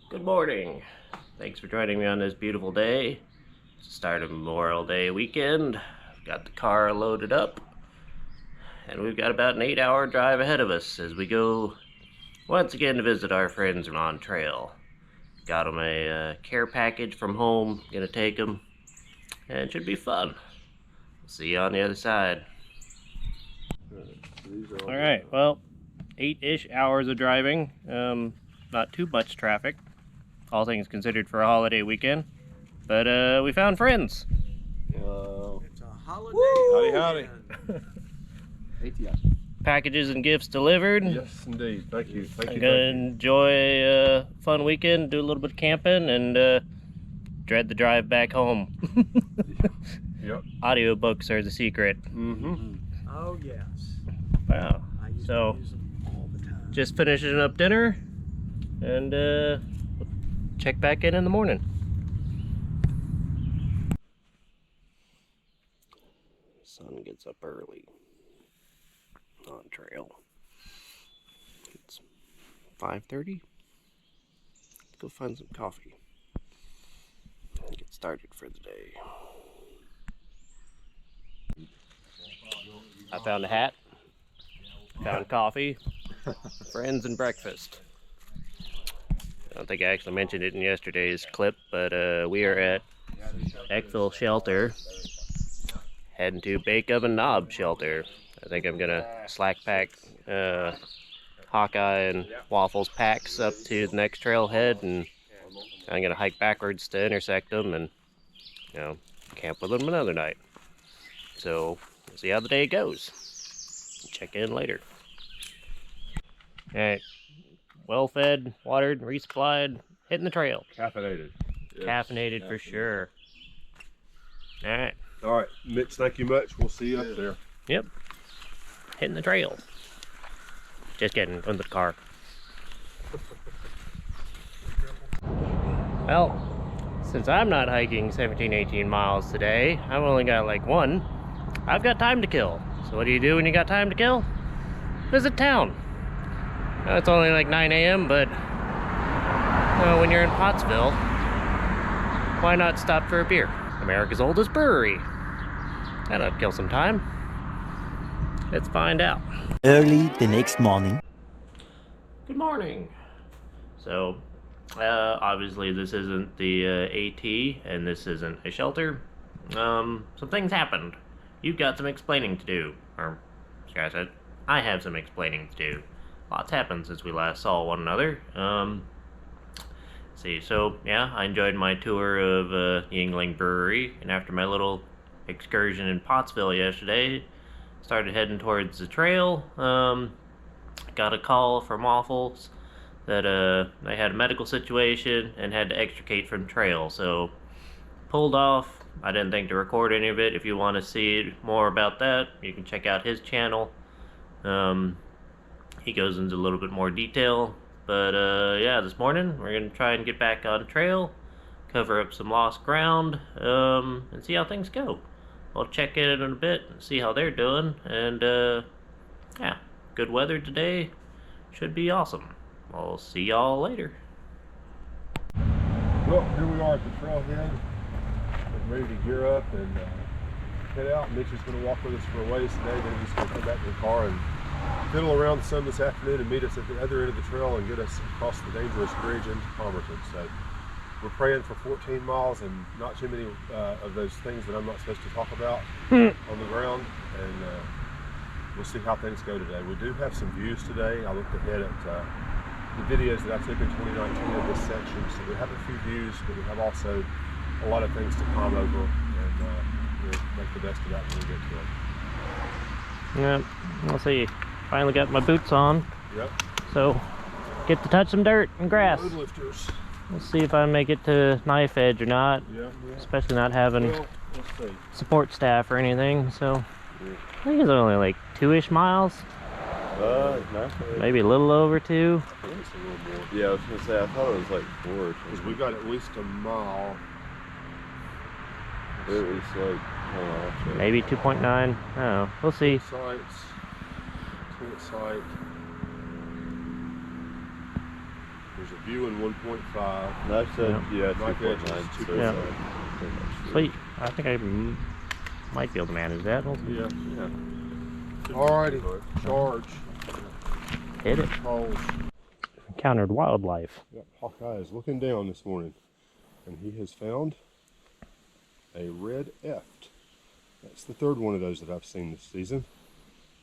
Good morning. Thanks for joining me on this beautiful day. It's the start of Memorial Day weekend. I've got the car loaded up, and we've got about an 8-hour drive ahead of us as we go once again to visit our friends on trail. Got them a care package from home. Gonna take them, and it should be fun. We'll see you on the other side. All right. Well, 8-ish hours of driving. Not too much traffic, all things considered, for a holiday weekend. But we found friends. Hello. It's a holiday. Howdy. ATS. Packages and gifts delivered. Yes, indeed. Thank you. I'm gonna enjoy a fun weekend, do a little bit of camping, and dread the drive back home. Yep. Audiobooks are the secret. Mm-hmm. Oh yes. Wow. I used So, to use them all the time. just finishing up dinner, and check back in the morning. Sun gets up early on trail. It's 5:30. Let's go find some coffee and get started for the day. I found a hat, found coffee, friends, and breakfast. I don't think I actually mentioned it in yesterday's clip, but we are at Eckville Shelter, heading to Bake Oven Knob Shelter. I think I'm gonna slack pack Hawkeye and Waffles packs up to the next trailhead, and I'm gonna hike backwards to intersect them and, you know, camp with them another night. So we'll see how the day goes. Check in later. All right, well fed, watered, resupplied, hitting the trail. Caffeinated. Yes. Caffeinated for sure. All right. All right, Mitch, thank you much. We'll see you up there. Yep. Hitting the trail. Just kidding, going to the car. Well, since I'm not hiking 17, 18 miles today, I've only got like one. I've got time to kill. So what do you do when you got time to kill? Visit town. It's only like 9 a.m., but when you're in Pottsville, why not stop for a beer? America's oldest brewery. That'll kill some time. Let's find out. Early the next morning. Good morning. So, obviously this isn't the AT, and this isn't a shelter. Some things happened. You've got some explaining to do. Or, should I say, I have some explaining to do. Lots happened since we last saw one another. See, so yeah, I enjoyed my tour of Yingling Brewery, and after my little excursion in Pottsville yesterday, started heading towards the trail. Got a call from Waffles that they had a medical situation and had to extricate from trail, so pulled off. I didn't think to record any of it. If you want to see more about that, you can check out his channel. He goes into a little bit more detail. But yeah, this morning we're gonna try and get back on trail, cover up some lost ground, and see how things go. We'll check in a bit and see how they're doing, and yeah, good weather today, should be awesome. I'll see y'all later. Well, here we are at the trailhead, ready to gear up and head out. Mitch is going to walk with us for a ways today, then he's going to come back to the car and fiddle around the sun this afternoon and meet us at the other end of the trail and get us across the dangerous bridge into Palmerton. So we're praying for 14 miles and not too many of those things that I'm not supposed to talk about on the ground, and we'll see how things go today. We do have some views today. I looked ahead at the videos that I took in 2019 of this section, so we have a few views, but we have also a lot of things to climb over, and we'll make the best of that when we get to it. Yeah, we'll see. Finally got my boots on. Yep. So, get to touch some dirt and grass. Load lifters. We'll see if I make it to knife edge or not. Yeah. Especially not having Well, let's see. support staff or anything. So, I think it's only like 2-ish miles. Maybe a little over 2. I think it's a little more. Yeah, I was gonna say, I thought it was like 4 or Because something. we've got at least a mile. It was like, oh, Maybe 2.9. I don't know. We'll see. Sites. Tent site. There's a view in 1.5. No, I said, yeah, Knife edge is 2.9. 2.9. Yeah. Sweet. I think I might be able to manage that. We'll Yeah, yeah. Alrighty, charge. hit it. Calls. Encountered wildlife. Yeah, Hawkeye is looking down this morning, and he has found a red eft. That's the third one of those that I've seen this season.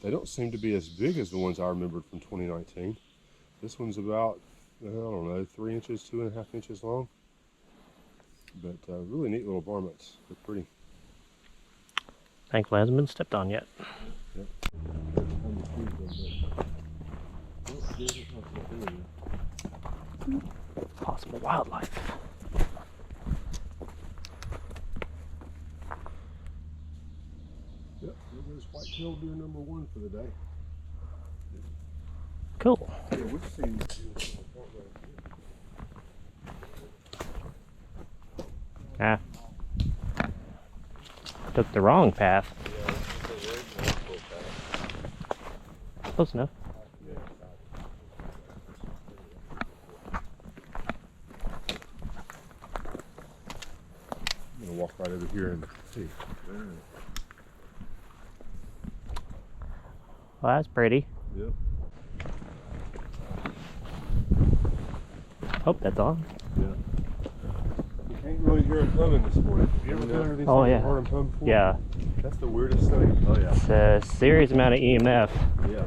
They don't seem to be as big as the ones I remembered from 2019. This one's about, I don't know, 3 inches, 2.5 inches long. But really neat little varmints. They're pretty. Thankfully, hasn't been stepped on yet. Yep. Possible wildlife. Yep, there goes white-tailed deer number 1 for the day. Cool. Yeah, we've seen Ah. Took the wrong path. Close enough. I'm gonna walk right over here and see. Well, that's pretty. Yep. Hope that's on. Yeah. You can't really hear them humming this morning. Have you ever been under these Oh, things yeah. and heard them hum before? Yeah. That's the weirdest thing. Oh yeah. It's a serious amount of EMF. Yeah.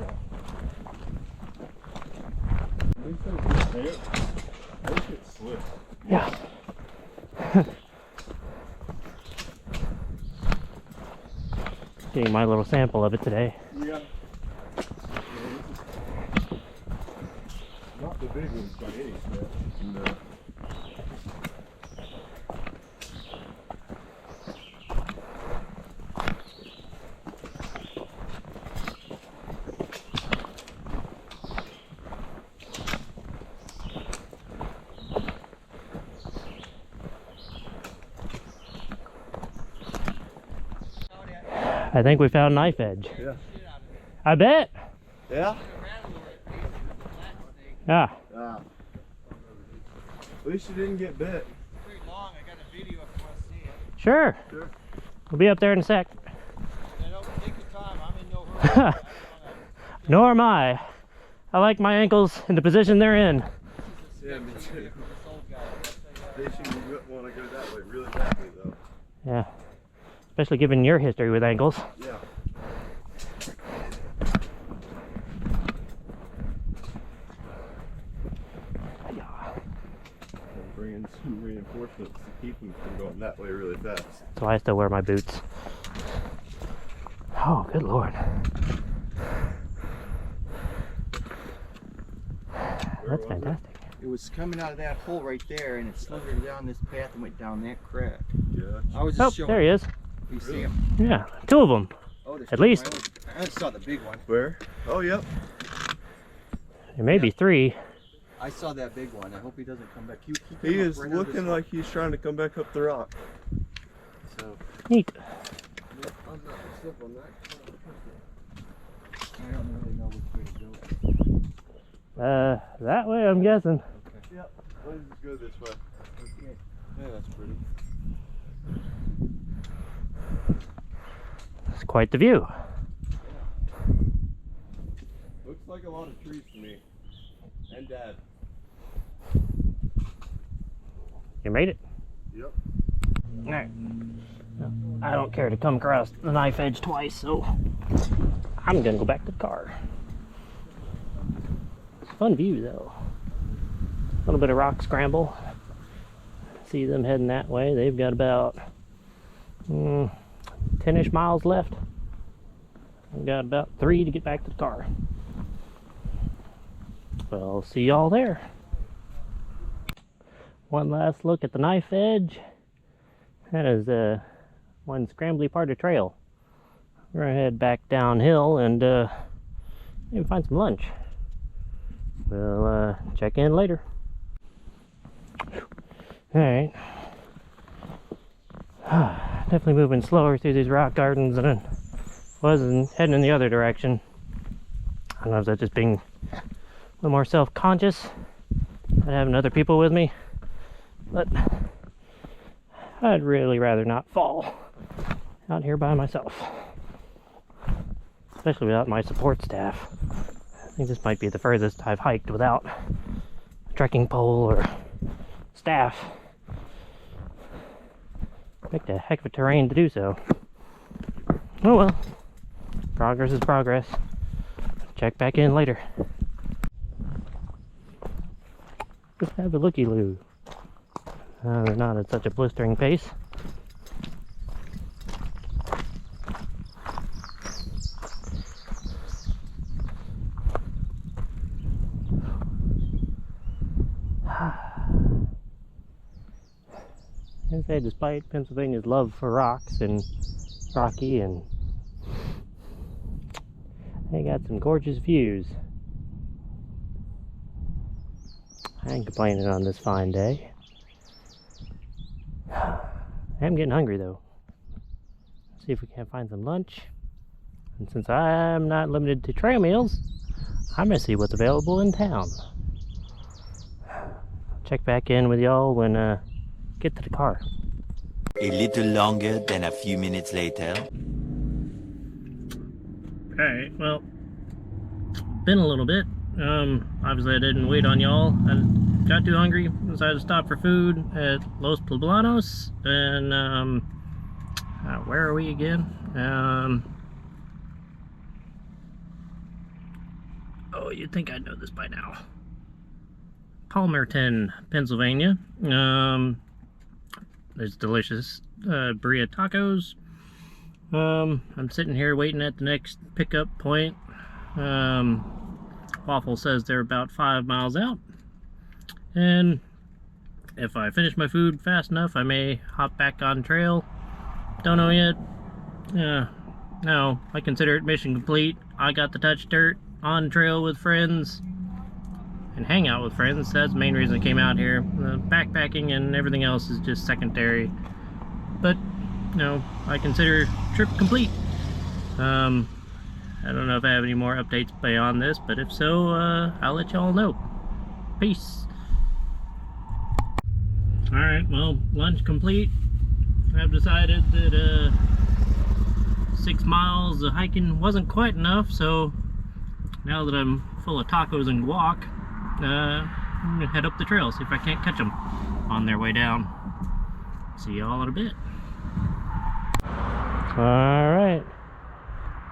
These things get slick. Yeah. Getting my little sample of it today. Yeah. Not the big ones by any stretch. No. I think we found a knife edge. Yeah. I bet. Yeah? Yeah. At least you didn't get bit. Pretty long. I got a video if you want to see it. Sure. Sure. We'll be up there in a sec. Take your time. I'm in no hurry. Nor am I. I like my ankles in the position they're in. Yeah, me too. This old guy. Fishing, you want to go that way really badly, though. Yeah. Especially given your history with ankles. Yeah. I'm bringing some reinforcements to keep them from going that way really fast. That's why I still wear my boots. Oh, good lord. That's fantastic. It was coming out of that hole right there, and it slithered down this path and went down that crack. Yeah. I was Oh, just showing. there he is. You see him? Yeah, 2 of them. Oh, there's At two. least. I only saw the big one. Where? Oh, yep. There may be 3. I saw that big one. I hope he doesn't come back. He He came up is right out of looking this- like he's trying to come back up the rock. So, Neat. I'm not slip on that. I don't really know which way to go. That way I'm guessing. Yep. Let's just go this way. Okay. Yeah, that's pretty. It's quite the view. Looks like a lot of trees to me. And Dad. You made it? Yep. Alright. I don't care to come across the knife edge twice, so I'm gonna go back to the car. Fun view though. A little bit of rock scramble. See them heading that way. They've got about 10-ish miles left. I've got about 3 to get back to the car. Well, see y'all there. One last look at the knife edge. That is one scrambly part of the trail. We're gonna head back downhill and maybe find some lunch. We'll check in later. Alright. Definitely moving slower through these rock gardens than I was heading in the other direction. I don't know if that's just being a little more self-conscious I'd have other people with me, but I'd really rather not fall out here by myself, especially without my support staff. I think this might be the furthest I've hiked without a trekking pole or staff. Picked a heck of a terrain to do so. Oh well, progress is progress. Check back in later. Just have a looky-loo. They're not at such a blistering pace. I'd say despite Pennsylvania's love for rocks and rocky, and they got some gorgeous views. I ain't complaining on this fine day. I'm getting hungry though. See if we can't find some lunch. And since I'm not limited to trail meals, I'm gonna see what's available in town. Check back in with y'all when get to the car. A little longer than a few minutes later. Alright, well, been a little bit. Obviously I didn't wait on y'all. I got too hungry, decided to stop for food at Los Poblanos, and where are we again? Oh, you'd think I'd know this by now. Palmerton, Pennsylvania. There's delicious burrito tacos. I'm sitting here waiting at the next pickup point. Waffle says they're about 5 miles out, and if I finish my food fast enough, I may hop back on trail. Don't know yet. No, I consider it mission complete. I got to touch dirt, on trail with friends, and hang out with friends. That's the main reason I came out here. Backpacking and everything else is just secondary, but I consider trip complete. I don't know if I have any more updates beyond this, but if so, I'll let y'all know. Peace. Alright, well, lunch complete. I've decided that 6 miles of hiking wasn't quite enough, so now that I'm full of tacos and guac, I'm gonna head up the trail, see if I can't catch them on their way down. See y'all in a bit. Alright.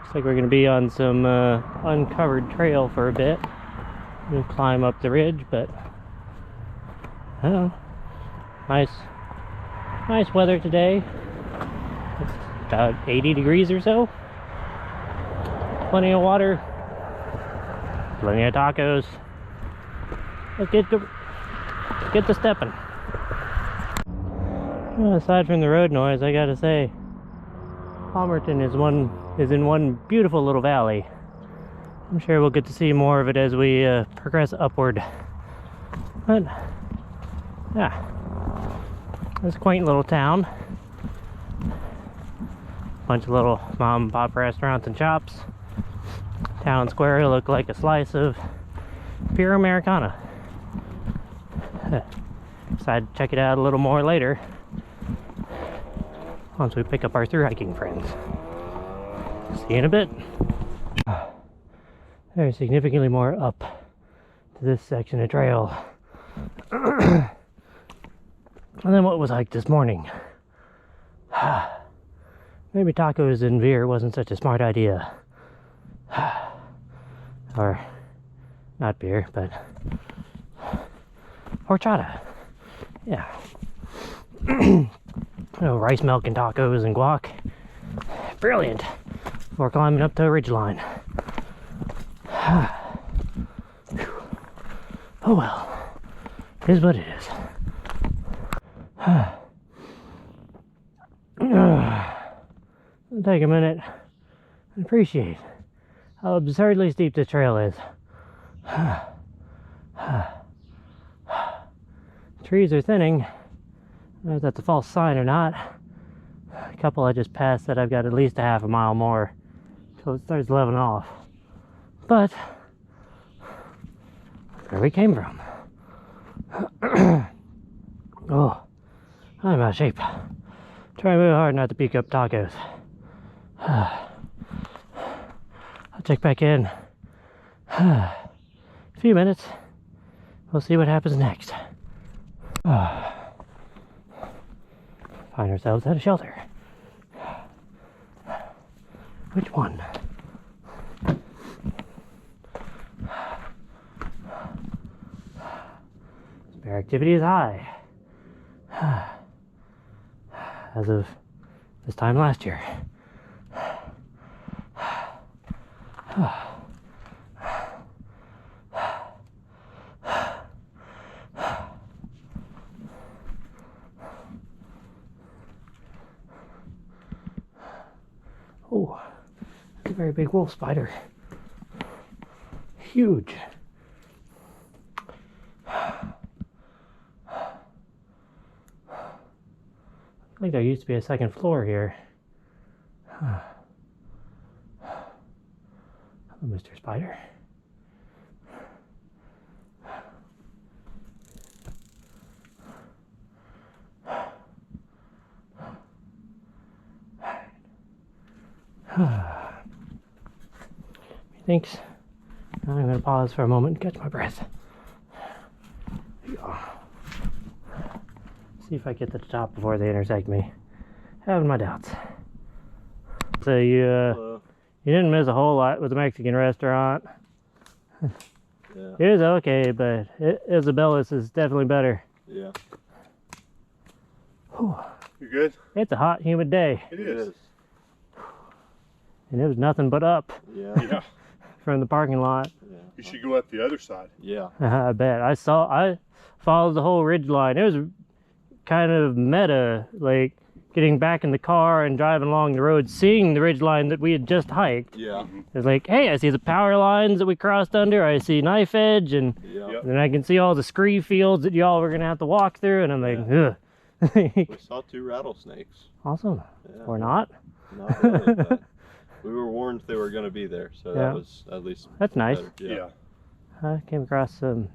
Looks like we're going to be on some uncovered trail for a bit. We'll climb up the ridge, but I don't know. Nice weather today. It's about 80 degrees or so. Plenty of water. Plenty of tacos. Let's get to stepping. Well, aside from the road noise, I gotta say, Palmerton is in one beautiful little valley. I'm sure we'll get to see more of it as we progress upward. But yeah, this quaint little town. Bunch of little mom and pop restaurants and shops. Town square look like a slice of pure Americana. Decided to check it out a little more later, once we pick up our thru-hiking friends. See you in a bit. There's significantly more up to this section of trail than what was hiked this morning. Maybe tacos and beer wasn't such a smart idea. Or not beer, but horchata. Yeah. Rice milk and tacos and guac. Brilliant. Before climbing up to a ridgeline. Oh well. It is what it is. I'll take a minute and appreciate how absurdly steep this trail is. Trees are thinning. I don't know if that's a false sign or not. A couple I just passed said I've got at least a half a mile more till it starts leveling off. But where we came from. Oh, I'm out of shape. Trying really hard not to pick up tacos. I'll check back in. A few minutes. We'll see what happens next. Find ourselves at a shelter. Which one? Bear activity is high. As of this time last year. Oh, that's a very big wolf spider. Huge. I think there used to be a second floor here. Hello, Mr. Spider. Methinks I'm going to pause for a moment and catch my breath. See if I get to the top before they intersect me. Having my doubts. So you didn't miss a whole lot with the Mexican restaurant. Yeah. It is okay, but Isabella's is definitely better. Yeah. Whew. You good? It's a hot, humid day, It is. and it was nothing but up Yeah. Yeah. from the parking lot. You should go up the other side. Yeah. I bet. I followed the whole ridge line. It was kind of meta, like getting back in the car and driving along the road, seeing the ridge line that we had just hiked. Yeah. It's like, hey, I see the power lines that we crossed under. I see knife edge, and Yeah. then I can see all the scree fields that y'all were gonna have to walk through. And I'm like, ugh. We saw 2 rattlesnakes. Awesome. Yeah. Or not? Not really, but we were warned they were going to be there, so Yeah. that was at least That's nice. better. Yeah. I came across some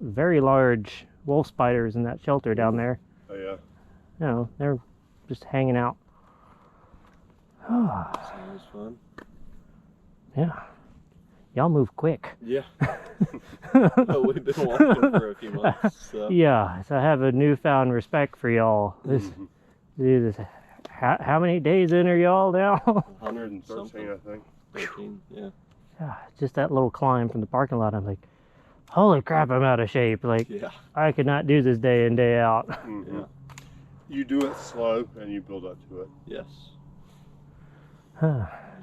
very large wolf spiders in that shelter down there. Oh yeah. You know, they're just hanging out. Oh, So it was fun. yeah. Y'all move quick. Yeah. Oh, we've been walking for a few months. So. Yeah, so I have a newfound respect for y'all. This, how many days in are y'all now? 100 and 13, something. I think. 13, yeah. Yeah, just that little climb from the parking lot. I'm like, holy crap, I'm out of shape. Like, Yeah. I could not do this day in, day out. Mm-hmm. Yeah. You do it slow and you build up to it. Yes.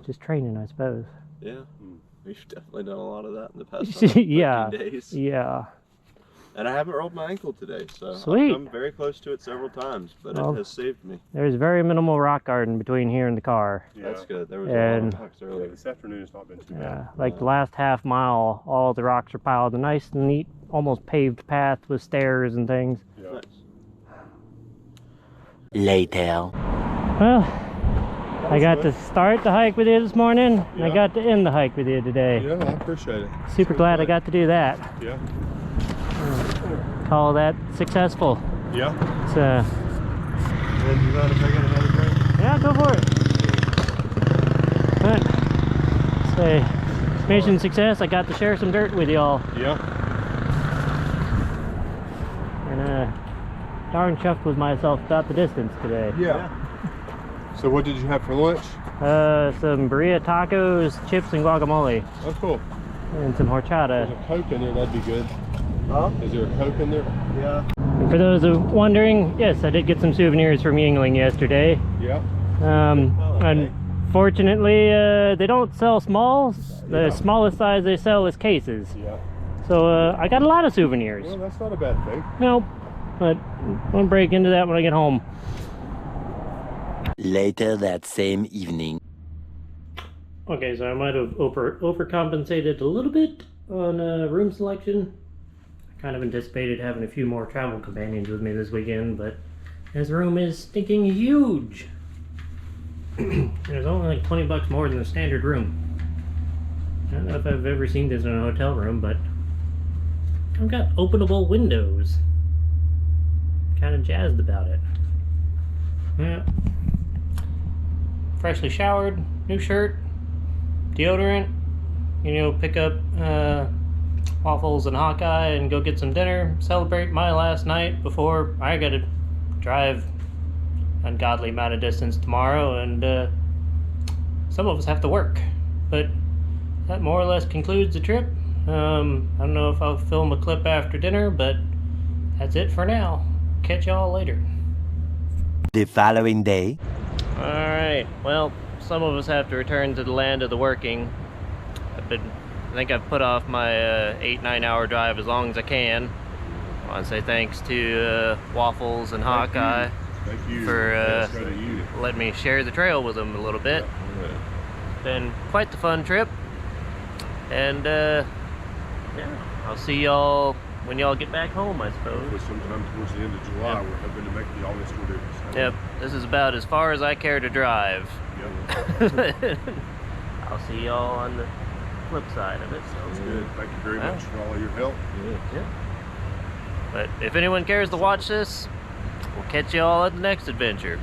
Just training, I suppose. Yeah. Mm. We've definitely done a lot of that in the past 13 Yeah. days. Yeah. And I haven't rolled my ankle today, so Sweet. I've come very close to it several times, but Well, it has saved me. There's very minimal rock garden between here and the car. Yeah. That's good. There was And- a lot of rocks Yeah, earlier. this afternoon has not been too Yeah, bad. like the last half mile, all the rocks are piled. A nice, neat, almost paved path with stairs and things. Yeah. Nice. Later. Well, I got to start the hike with you this morning, and I Yeah. got to end the hike with you today. Yeah, I appreciate it. Super glad I got to do that. Yeah. Call that successful. Yeah. It's, And you mind if I get another drink? yeah, go for it. Alright. Say, mission success. I got to share some dirt with y'all. Yeah. And darn chuffed with myself about the distance today. Yeah. So what did you have for lunch? Some burrito tacos, chips, and guacamole, Oh, cool. and some horchata. There's a Coke in there. That'd be good. Huh? Is there a Coke in there? Yeah. And for those who wondering, yes, I did get some souvenirs from Yingling yesterday. Yeah. okay. Unfortunately, they don't sell smalls. The Yeah. smallest size they sell is cases. Yeah. So I got a lot of souvenirs. Well, that's not a bad thing. Nope, but I'll break into that when I get home. Later that same evening. Okay, so I might have overcompensated a little bit on room selection. I kind of anticipated having a few more travel companions with me this weekend, but his room is stinking huge. There's only like $20 more than the standard room. I don't know if I've ever seen this in a hotel room, but I've got openable windows. jazzed about it. Yeah. Freshly showered, new shirt, deodorant. You know, pick up waffles and Hawkeye and go get some dinner. Celebrate my last night before I gotta drive ungodly amount of distance tomorrow, and some of us have to work. But that more or less concludes the trip. I don't know if I'll film a clip after dinner, but that's it for now. Catch y'all later. The following day. Alright, well, some of us have to return to the land of the working. I think I've put off my 8-9 hour drive as long as I can. I want to say thanks to Waffles and Hawkeye for letting me share the trail with them a little bit. It's been quite the fun trip. And yeah, I'll see y'all when y'all get back home, I suppose. Sometime towards the end of July, we're hoping to make the August tour. Yep, this is about as far as I care to drive. Yep. I'll see y'all on the flip side of it. Sounds good. Thank you very much for all your help. Yeah. But if anyone cares to watch this, we'll catch y'all at the next adventure.